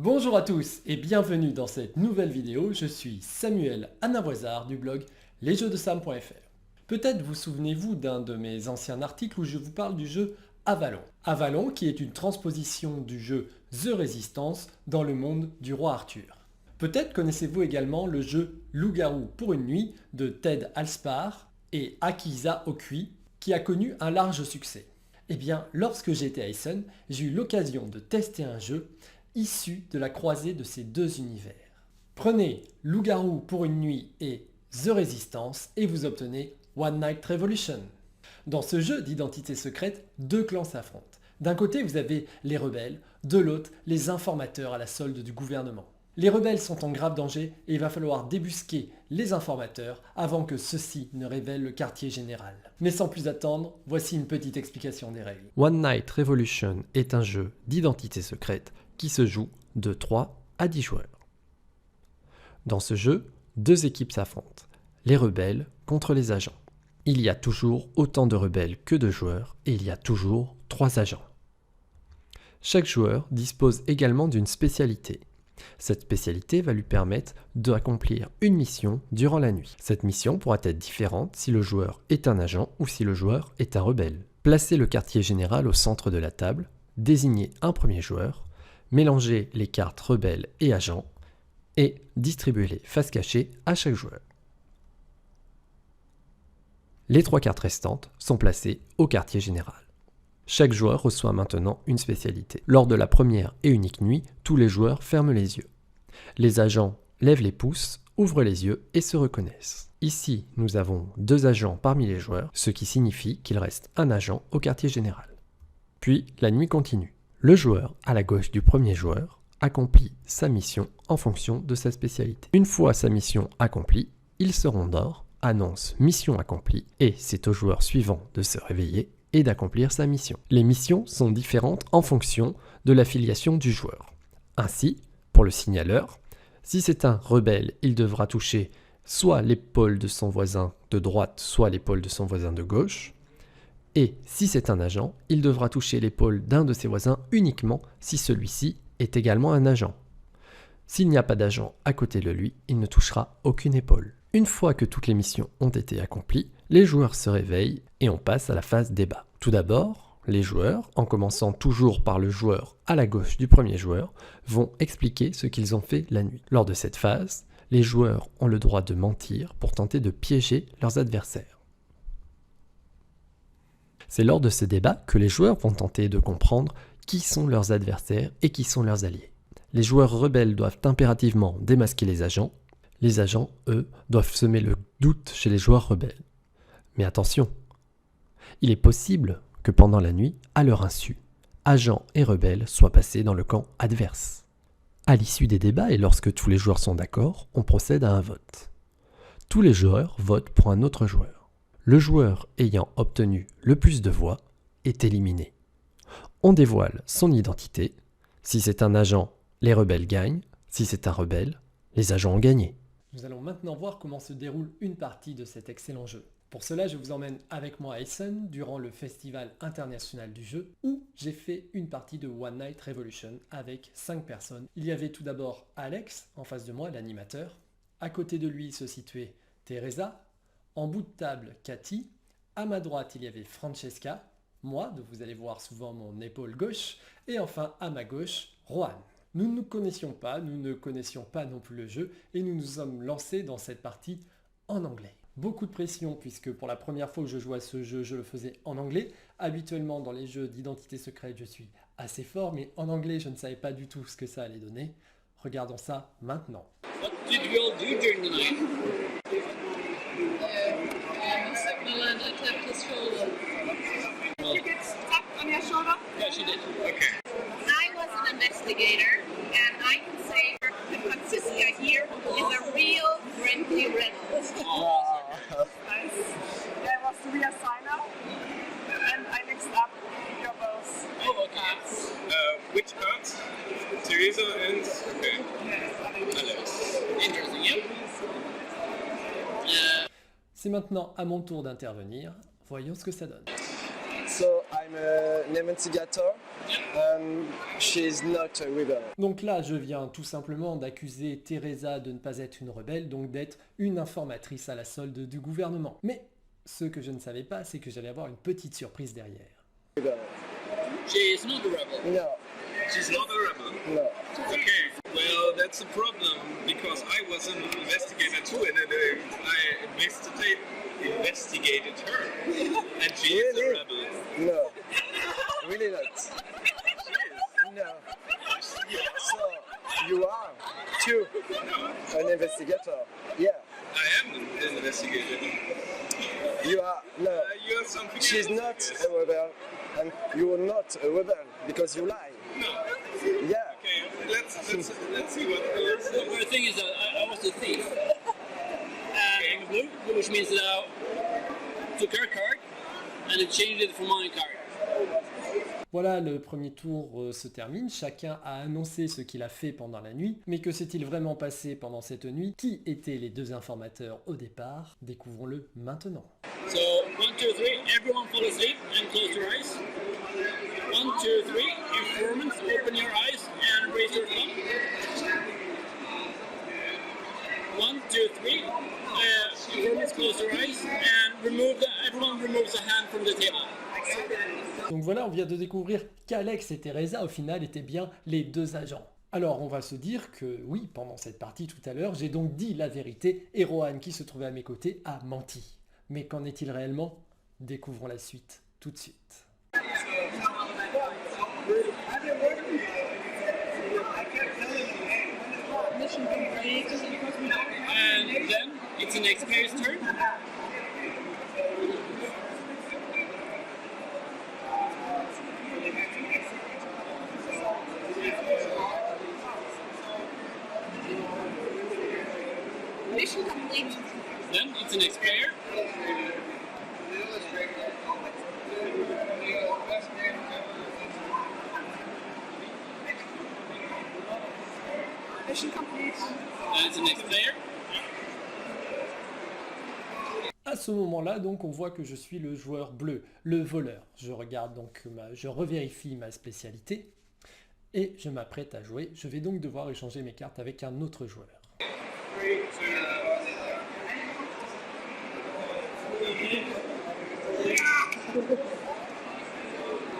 Bonjour à tous et bienvenue dans cette nouvelle vidéo. Je suis Samuel Anavoisard du blog lesjeuxdesam.fr. Peut-être vous souvenez-vous d'un de mes anciens articles où je vous parle du jeu Avalon. Avalon qui est une transposition du jeu The Resistance dans le monde du roi Arthur. Peut-être connaissez-vous également le jeu Loup-garou pour une nuit de Ted Alspar et Akisa Okui qui a connu un large succès. Eh bien, lorsque j'étais à Essen, j'ai eu l'occasion de tester un jeu issu de la croisée de ces deux univers. Prenez Loup-garou pour une nuit et The Resistance et vous obtenez One Night Revolution. Dans ce jeu d'identité secrète, deux clans s'affrontent. D'un côté, vous avez les rebelles, de l'autre, les informateurs à la solde du gouvernement. Les rebelles sont en grave danger et il va falloir débusquer les informateurs avant que ceux-ci ne révèlent le quartier général. Mais sans plus attendre, voici une petite explication des règles. One Night Revolution est un jeu d'identité secrète qui se joue de 3 à 10 joueurs. Dans ce jeu, deux équipes s'affrontent, les rebelles contre les agents. Il y a toujours autant de rebelles que de joueurs et il y a toujours 3 agents. Chaque joueur dispose également d'une spécialité. Cette spécialité va lui permettre d'accomplir une mission durant la nuit. Cette mission pourra être différente si le joueur est un agent ou si le joueur est un rebelle. Placez le quartier général au centre de la table, désignez un premier joueur, mélangez les cartes rebelles et agents et distribuez-les face cachée à chaque joueur. Les 3 cartes restantes sont placées au quartier général. Chaque joueur reçoit maintenant une spécialité. Lors de la première et unique nuit, tous les joueurs ferment les yeux. Les agents lèvent les pouces, ouvrent les yeux et se reconnaissent. Ici, nous avons 2 agents parmi les joueurs, ce qui signifie qu'il reste un agent au quartier général. Puis, la nuit continue. Le joueur à la gauche du premier joueur accomplit sa mission en fonction de sa spécialité. Une fois sa mission accomplie, il se rendort, annonce mission accomplie et c'est au joueur suivant de se réveiller et d'accomplir sa mission. Les missions sont différentes en fonction de l'affiliation du joueur. Ainsi, pour le signaleur, si c'est un rebelle, il devra toucher soit l'épaule de son voisin de droite, soit l'épaule de son voisin de gauche. Et si c'est un agent, il devra toucher l'épaule d'un de ses voisins uniquement si celui-ci est également un agent. S'il n'y a pas d'agent à côté de lui, il ne touchera aucune épaule. Une fois que toutes les missions ont été accomplies, les joueurs se réveillent et on passe à la phase débat. Tout d'abord, les joueurs, en commençant toujours par le joueur à la gauche du premier joueur, vont expliquer ce qu'ils ont fait la nuit. Lors de cette phase, les joueurs ont le droit de mentir pour tenter de piéger leurs adversaires. C'est lors de ces débats que les joueurs vont tenter de comprendre qui sont leurs adversaires et qui sont leurs alliés. Les joueurs rebelles doivent impérativement démasquer les agents. Les agents, eux, doivent semer le doute chez les joueurs rebelles. Mais attention, il est possible que pendant la nuit, à leur insu, agents et rebelles soient passés dans le camp adverse. À l'issue des débats et lorsque tous les joueurs sont d'accord, on procède à un vote. Tous les joueurs votent pour un autre joueur. Le joueur ayant obtenu le plus de voix est éliminé. On dévoile son identité. Si c'est un agent, les rebelles gagnent. Si c'est un rebelle, les agents ont gagné. Nous allons maintenant voir comment se déroule une partie de cet excellent jeu. Pour cela, je vous emmène avec moi à Essen durant le Festival international du jeu où j'ai fait une partie de One Night Revolution avec 5 personnes. Il y avait tout d'abord Alex en face de moi, l'animateur. À côté de lui se situait Teresa. En bout de table, Cathy. À ma droite, il y avait Francesca. Moi, donc vous allez voir souvent mon épaule gauche. Et enfin, à ma gauche, Rohan. Nous ne nous connaissions pas, nous ne connaissions pas non plus le jeu et nous nous sommes lancés dans cette partie en anglais. Beaucoup de pression puisque pour la première fois que je jouais à ce jeu, je le faisais en anglais. Habituellement dans les jeux d'identité secrète, je suis assez fort, mais en anglais, je ne savais pas du tout ce que ça allait donner. Regardons ça maintenant. What did you all do during the night? Macmillan tapped his shoulder. Well, You get tapped on your shoulder? yeah, she did. Okay. I was an investigator, and I can say the Franziska here is a real friendly rebel. Nice. Yeah, I was the reassigner, and I mixed up your both. Oh, okay. Which parts? Teresa and... Okay. Yes, Alex. Interesting, yeah? C'est maintenant à mon tour d'intervenir. Voyons ce que ça donne. So I'm an investigator, and she's not a rebel. Donc là, je viens tout simplement d'accuser Teresa de ne pas être une rebelle, donc d'être une informatrice à la solde du gouvernement. Mais ce que je ne savais pas, c'est que j'allais avoir une petite surprise derrière. Rebel. She is not a rebel. No, She's not a rebel. no. Okay, well, that's a problem because I was an investigator too, and I investigated her, and she is a Really? rebel. No, really not. She is. No. So you are too an investigator. Yeah, I am an investigator. you are. No, You're something she's else. not a rebel, and you are not a rebel because you lie. No. Yeah. Okay, let's see what else. The thing is that I was a thief. And blue, which means that I took her card and it changed it for my card. Voilà, le premier tour se termine, chacun a annoncé ce qu'il a fait pendant la nuit, mais que s'est-il vraiment passé pendant cette nuit? Qui étaient les deux informateurs au départ? Découvrons-le maintenant. So 1, 2, 3, everyone fall asleep and close your eyes. 1, 2, 3, informants, open your eyes and raise your thumb. 1, 2, 3, informants, close your eyes and everyone removes a hand from the table. Donc voilà, on vient de découvrir qu'Alex et Teresa, au final, étaient bien les deux agents. Alors, on va se dire que, oui, pendant cette partie tout à l'heure, j'ai donc dit la vérité, et Rohan, qui se trouvait à mes côtés, a menti. Mais qu'en est-il réellement? Découvrons la suite tout de suite. And then it's the next player's turn. Mission complete. Then it's the next player. Mission complete. Then it's the next player. À ce moment-là, donc, on voit que je suis le joueur bleu, le voleur. Je regarde donc, je revérifie ma spécialité et je m'apprête à jouer. Je vais donc devoir échanger mes cartes avec un autre joueur.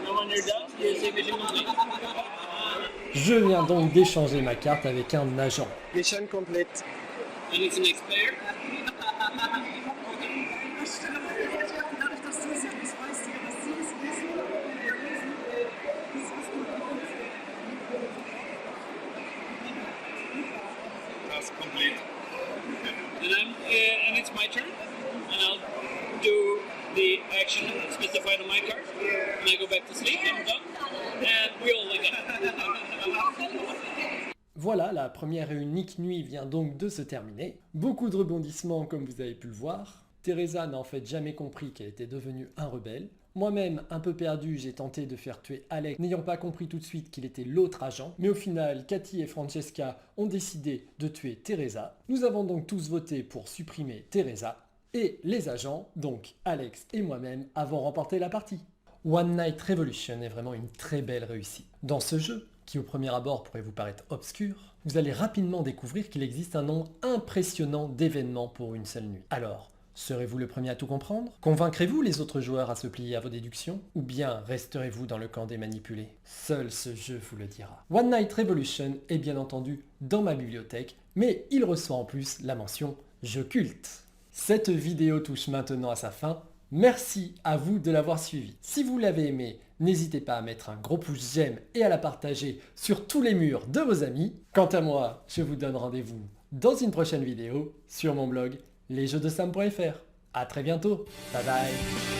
And when you're done, you say mission complete. Je viens donc d'échanger ma carte avec un agent. Mission complete. And it's the next player. Dadurch, dass du es ja nicht weißt, was sie es wissen, That's complete. And it's my turn. And I'll do the action specified on my card. And I go back to sleep. I'm done. And we all again. Voilà, la première et unique nuit vient donc de se terminer. Beaucoup de rebondissements comme vous avez pu le voir. Teresa n'a en fait jamais compris qu'elle était devenue un rebelle. Moi-même, un peu perdu, j'ai tenté de faire tuer Alex, n'ayant pas compris tout de suite qu'il était l'autre agent. Mais au final, Cathy et Francesca ont décidé de tuer Teresa. Nous avons donc tous voté pour supprimer Teresa. Et les agents, donc Alex et moi-même, avons remporté la partie. One Night Revolution est vraiment une très belle réussite. Dans ce jeu, qui au premier abord pourrait vous paraître obscur, vous allez rapidement découvrir qu'il existe un nombre impressionnant d'événements pour une seule nuit. Alors, serez-vous le premier à tout comprendre? Convaincrez-vous les autres joueurs à se plier à vos déductions? Ou bien resterez-vous dans le camp des manipulés? Seul ce jeu vous le dira. One Night Revolution est bien entendu dans ma bibliothèque, mais il reçoit en plus la mention « Jeu culte ». Cette vidéo touche maintenant à sa fin. Merci à vous de l'avoir suivi. Si vous l'avez aimé, n'hésitez pas à mettre un gros pouce j'aime et à la partager sur tous les murs de vos amis. Quant à moi, je vous donne rendez-vous dans une prochaine vidéo sur mon blog lesjeuxdesam.fr. A très bientôt. Bye bye.